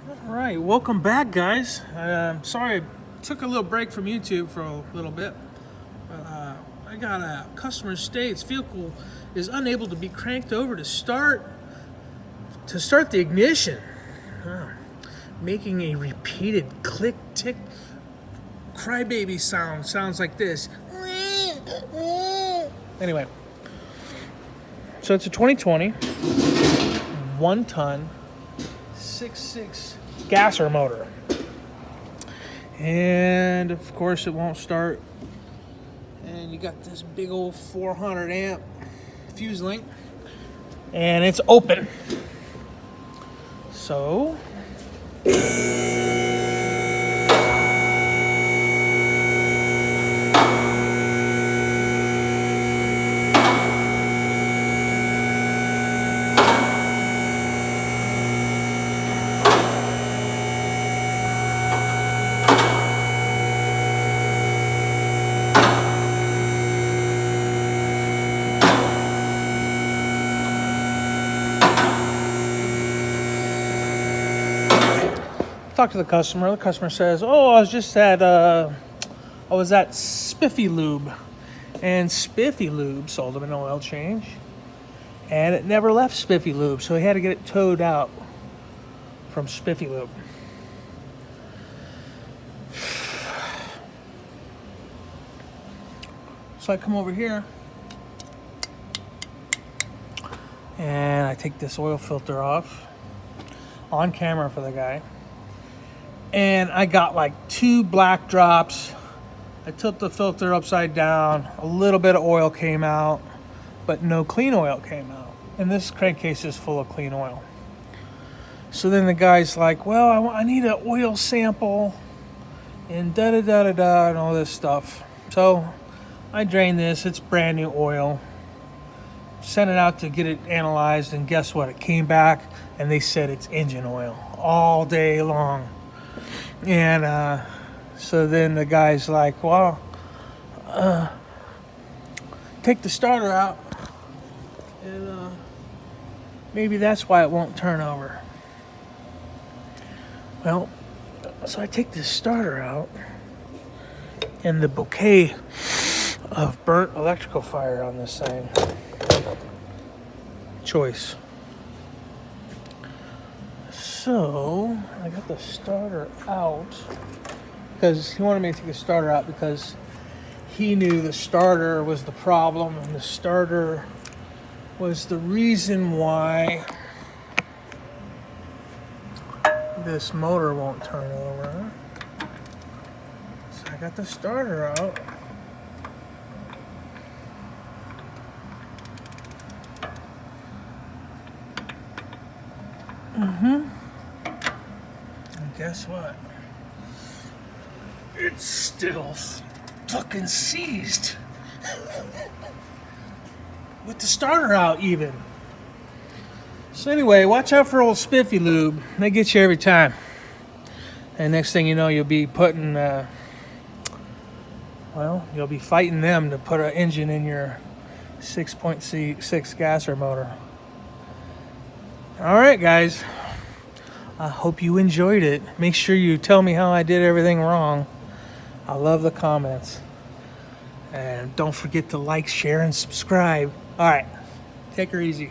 All right, welcome back, guys. Sorry, I took a little break from YouTube for a little bit. I got a customer states vehicle is unable to be cranked over to start the ignition, making a repeated click tick crybaby sound. Sounds like this. Anyway, so it's a 2020 1-ton 6.6 gasser motor, and of course it won't start. And you got this big old 400 amp fuse link, and it's open. So talk to the customer. The customer says, "Oh, I was at Spiffy Lube, and Spiffy Lube sold him an oil change, and it never left Spiffy Lube, so he had to get it towed out from Spiffy Lube." So I come over here, and I take this oil filter off on camera for the guy. And I got like 2 black drops. I tilt the filter upside down. A little bit of oil came out, but no clean oil came out. And this crankcase is full of clean oil. So then the guy's like, "Well, I need an oil sample and da-da-da-da-da and all this stuff." So I drain this. It's brand new oil. Sent it out to get it analyzed, and guess what? It came back and they said it's engine oil all day long. And so then the guy's like, "Well, take the starter out, and maybe that's why it won't turn over." Well, so I take this starter out, and the bouquet of burnt electrical fire on this thing. Choice. So I got the starter out because he wanted me to take the starter out because he knew the starter was the problem, and the starter was the reason why this motor won't turn over. So I got the starter out. And guess what? It's still fucking seized. With the starter out even. So anyway, watch out for old Spiffy Lube. They get you every time. And next thing you know, you'll be putting, you'll be fighting them to put an engine in your 6.6 gasser motor. All right, guys. I hope you enjoyed it. Make sure you tell me how I did everything wrong. I love the comments. And don't forget to like, share, and subscribe. All right. Take her easy.